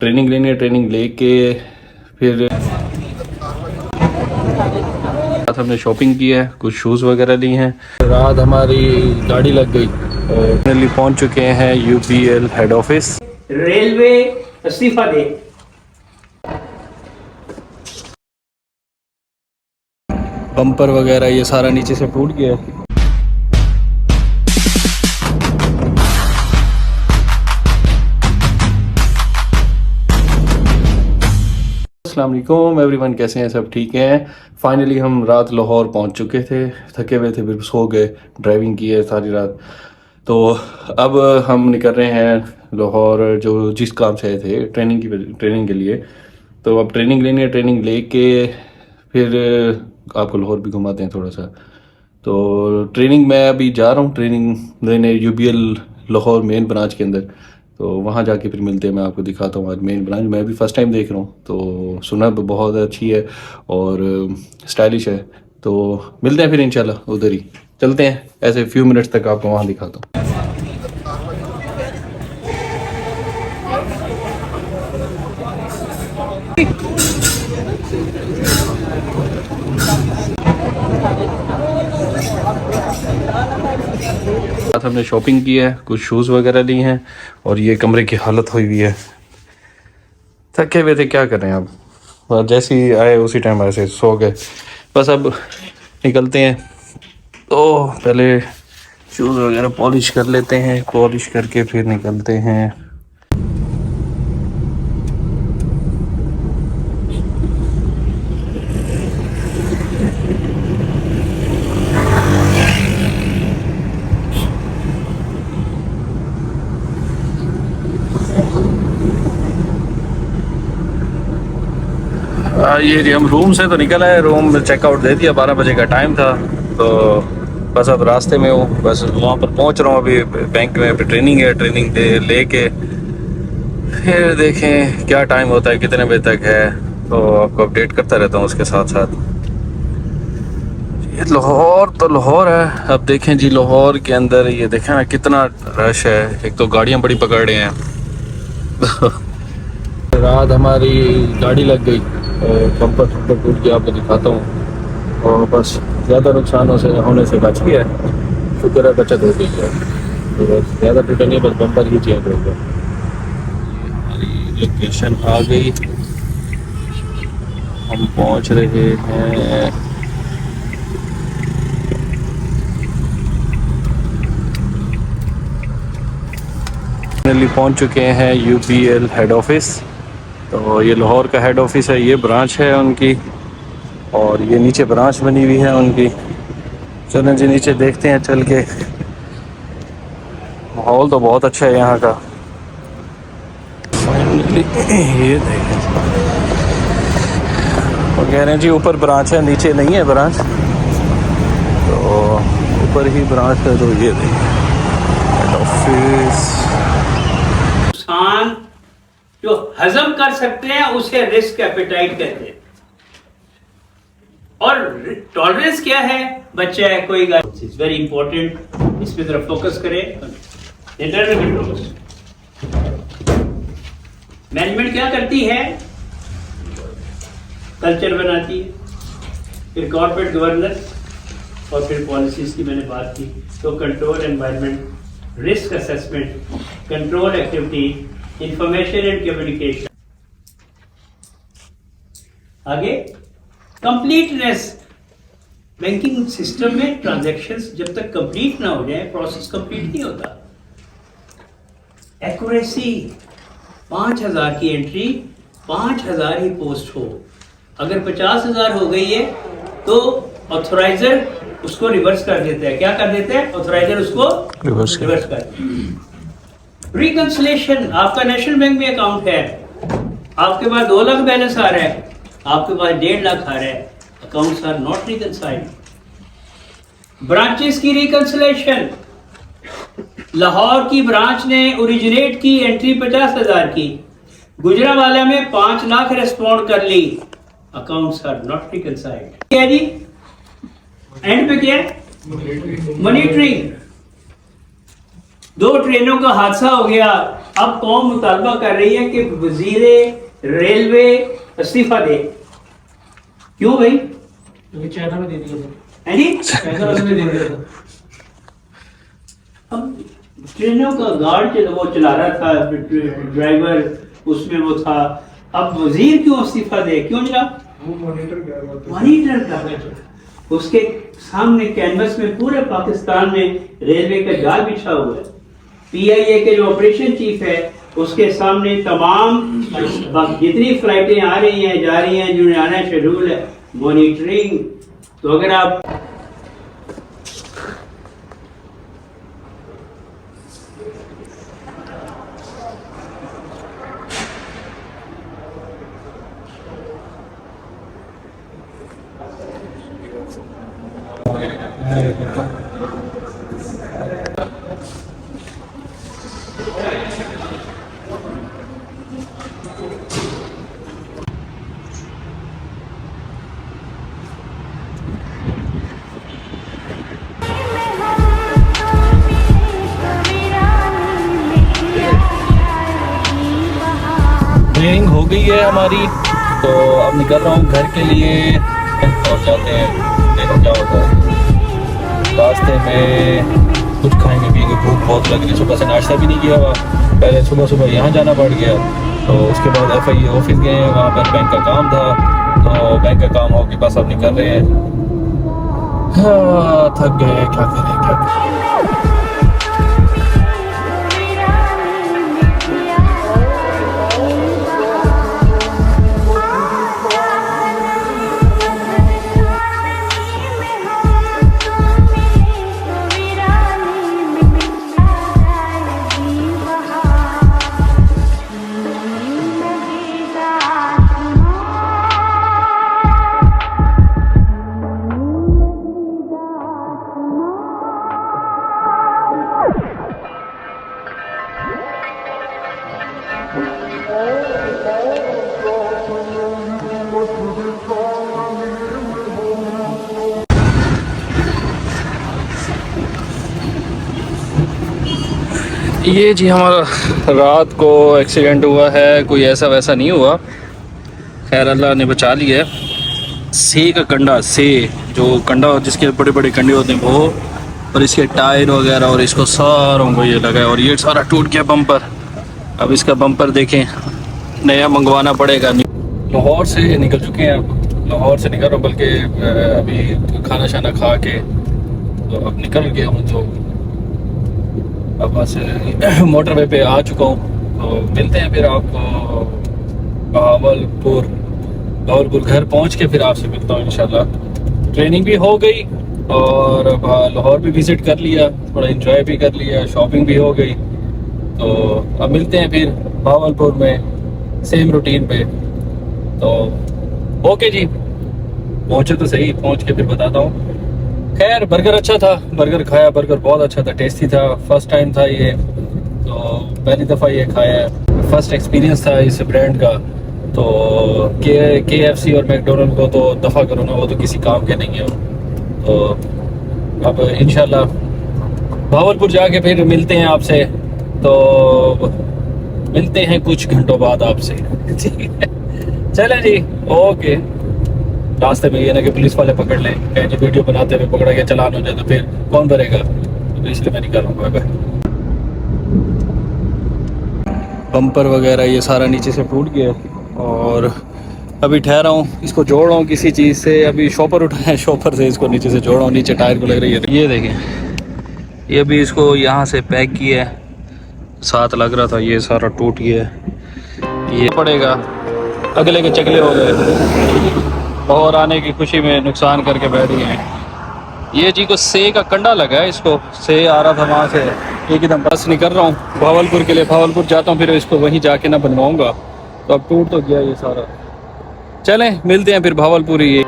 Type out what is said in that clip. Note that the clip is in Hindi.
ट्रेनिंग लेनी है, ट्रेनिंग लेके फिर हमने शॉपिंग की है, कुछ शूज़ वगैरह ली हैं। रात हमारी गाड़ी लग गई और फाइनली पहुंच चुके हैं यूपीएल हेड ऑफिस। रेलवे इस्तीफा दे। बम्पर वगैरह ये सारा नीचे से टूट गया है। अस्सलाम वालेकुम एवरीवन, कैसे हैं सब? ठीक हैं। फाइनली हम रात लाहौर पहुंच चुके थे, थके हुए थे, फिर सो गए, ड्राइविंग की है सारी रात। तो अब हम निकल रहे हैं लाहौर, जो जिस काम से आए थे ट्रेनिंग के लिए। तो अब ट्रेनिंग लेनी है, ट्रेनिंग लेके फिर आपको लाहौर भी घुमाते हैं थोड़ा सा। तो ट्रेनिंग मैं अभी जा रहा हूँ ट्रेनिंग लेने यूबीएल लाहौर मेन ब्रांच के अंदर। तो वहाँ जाके फिर मिलते हैं, मैं आपको दिखाता हूँ। आज मेन ब्रांच मैं भी फ़र्स्ट टाइम देख रहा हूँ, तो सुना बहुत अच्छी है और स्टाइलिश है। तो मिलते हैं फिर इंशाल्लाह, उधर ही चलते हैं। ऐसे फ्यू मिनट्स तक आपको वहाँ दिखाता हूँ। साथ हमने शॉपिंग की है, कुछ शूज़ वगैरह ली हैं और ये कमरे की हालत हुई हुई है। थके हुए थे, क्या कर रहे हैं अब। और जैसे ही आए उसी टाइम ऐसे सो गए। बस अब निकलते हैं। तो पहले शूज़ वगैरह पॉलिश कर लेते हैं, पॉलिश करके फिर निकलते हैं। ये जी हम रूम से तो निकल आए, रूम में चेकआउट दे दिया, 12 बजे का टाइम था। तो बस अब रास्ते में हूँ, बस वहाँ पर पहुँच रहा हूँ। अभी बैंक में अभी ट्रेनिंग है, ट्रेनिंग दे लेके फिर देखें क्या टाइम होता है, कितने बजे तक है। तो आपको अपडेट करता रहता हूँ उसके साथ साथ। ये लाहौर तो लाहौर है। अब देखें जी लाहौर के अंदर ये देखें ना कितना रश है। एक तो गाड़ियाँ बड़ी पकड़ रहे हैं। रात हमारी गाड़ी लग गई और बम्पर टूट गया, आपको दिखाता हूँ। और बस ज़्यादा नुकसान होने से बच गया, शुक्र है बचत हो गई है। तो बस ज़्यादा टूटा नहीं, बस बम्पर ही चेंज हो गया। हमारी लोकेशन आ गई, हम पहुँच रहे हैं। फाइनली पहुँच चुके हैं यूपीएल हेड ऑफिस। तो ये लाहौर का हेड ऑफिस है, ये ब्रांच है उनकी और ये नीचे ब्रांच बनी हुई है उनकी। चलें जी नीचे देखते हैं चल के। माहौल तो बहुत अच्छा है यहाँ का। फाइनली ये देखें, वो कह रहे हैं जी ऊपर ब्रांच है, नीचे नहीं है ब्रांच। तो ऊपर ही ब्रांच है। तो ये देखें हेड ऑफिस। नुकसान जो हजम कर सकते हैं उसे रिस्क एपेटाइट कहते हैं। और टॉलरेंस क्या है? बच्चा है, कोई इट्स वेरी इंपॉर्टेंट, इस पे तरफ फोकस करें। इंटरनल कंट्रोल्स मैनेजमेंट क्या करती है? कल्चर बनाती है, फिर कॉर्पोरेट गवर्नेंस और फिर पॉलिसीज की मैंने बात की। तो control environment, risk assessment, control activity, information and communication. आगे कंप्लीटनेस। बैंकिंग सिस्टम में ट्रांजैक्शंस जब तक कंप्लीट ना हो जाए, प्रोसेस कंप्लीट नहीं होता। एक्यूरेसी, 5000 की एंट्री 5000 ही पोस्ट हो। अगर 50,000 हो गई है तो ऑथराइजर उसको रिवर्स कर देता है। क्या कर देता है? ऑथराइजर उसको रिवर्स कर देता है। रिकंसिलेशन, आपका नेशनल बैंक में अकाउंट है, आपके पास 2 लाख बैलेंस आ रहा है, आपके पास 1.5 लाख आ रहा है, अकाउंट्स आर नॉट रिकंसाइल्ड। ब्रांचेस की रिकंसिलेशन, लाहौर की ब्रांच ने ओरिजिनेट की एंट्री 50,000 की, गुजरांवाला में 5 लाख रेस्पॉन्ड कर ली, अकाउंट्स आर नॉट रिकंसाइल्ड। क्या जी एंड पे क्या है? मॉनिटरिंग। 2 ट्रेनों का हादसा हो गया, अब कौम मुतालबा कर रही है कि वजीरे रेलवे इस्तीफा दे। क्यों भाई? चाइना में दे दिया था। है जी? चाइना उसने दे दिया था। अब ट्रेनों का गार्ड वो चला रहा था, ड्राइवर उसमें वो था, अब वजीर क्यों इस्तीफा दे? क्यों जनाब? वो मॉनिटर कर रहा था। मॉनिटर कर रहा था। उसके सामने कैनवस में पूरे पाकिस्तान में रेलवे का जाल बिछा हुआ है। पीआईए के जो ऑपरेशन चीफ है उसके सामने तमाम जितनी फ्लाइटें आ रही हैं जा रही हैं, जो आना शेड्यूल है, मॉनिटरिंग। तो अगर आप ट्रेनिंग हो गई है हमारी, तो अब निकल रहा हूँ घर के लिए और जाते हैं, देखो क्या होता है। रास्ते में कुछ खाएंगे पिएंगे, भूख बहुत लग रही है, सुबह से नाश्ता भी नहीं किया हुआ। पहले सुबह सुबह यहाँ जाना पड़ गया, तो उसके बाद FIA ऑफिस गए, वहाँ पर बैंक का काम था, तो बैंक का काम हो के बस अब निकल रहे हैं। हाँ, थक गए, क्या करें क्या करें। ये जी हमारा रात को एक्सीडेंट हुआ है, कोई ऐसा वैसा नहीं हुआ, खैर अल्लाह ने बचा लिया है। से का कंडा, से जो कंडा जिसके बड़े बड़े कंडे होते हैं वो, और इसके टायर वगैरह, और इसको सारों को ये लगा है, और ये सारा टूट गया बम्पर। अब इसका बम्पर देखें, नया मंगवाना पड़ेगा। लाहौर से निकल चुके हैं, अब लाहौर से निकल रहा हूँ, बल्कि अभी खाना शाना खा के तो अब निकल गया हूँ, तो अब बस मोटरवे पे आ चुका हूँ। तो मिलते हैं फिर आपको बहावलपुर घर पहुँच के फिर आपसे मिलता हूँ इंशाल्लाह। ट्रेनिंग भी हो गई और लाहौर भी विज़िट कर लिया, थोड़ा एंजॉय भी कर लिया, शॉपिंग भी हो गई। तो अब मिलते हैं फिर बहावलपुर में सेम रूटीन पे। तो ओके जी, पहुँचे तो सही, पहुँच के फिर बताता हूँ। खैर बर्गर अच्छा था, बर्गर खाया, बर्गर बहुत अच्छा था, टेस्टी था। फर्स्ट टाइम था ये, तो पहली दफ़ा ये खाया है, फर्स्ट एक्सपीरियंस था इस ब्रांड का। तो KFC और मैकडोनल्ड को तो दफ़ा करो ना, वो तो किसी काम के नहीं है। तो अब इंशाल्लाह भावलपुर जाके फिर मिलते हैं आपसे, तो मिलते हैं कुछ घंटों बाद आपसे। ठीक है, चलें जी, ओके। रास्ते में ये ना कि पुलिस वाले पकड़ लें, कहीं जो वीडियो बनाते हुए पकड़ा गया, चालान हो जाए तो फिर कौन भरेगा, तो इसलिए मैं निकल रहा हूँ। बम्पर वगैरह ये सारा नीचे से टूट गया, और अभी ठहरा हूँ, इसको जोड़ रहा हूँ किसी चीज़ से। अभी शॉपर उठाया, शॉपर से इसको नीचे से जोड़ रहा हूँ, नीचे टायर को लग रही है। ये देखें, ये अभी इसको यहाँ से पैक किया है, साथ लग रहा था, ये सारा टूट गया है। ये पड़ेगा, अगले के चकले हो गए, और आने की खुशी में नुकसान करके बैठ गए हैं। ये जी को से का कंडा लगा है, इसको से आ रहा था वहाँ से, एकदम बस निकल रहा हूँ भावलपुर के लिए। भावलपुर जाता हूँ, फिर इसको वहीं जाके ना बनवाऊँगा, तो अब टूट तो गया ये सारा। चलें मिलते हैं फिर भावलपुर ही।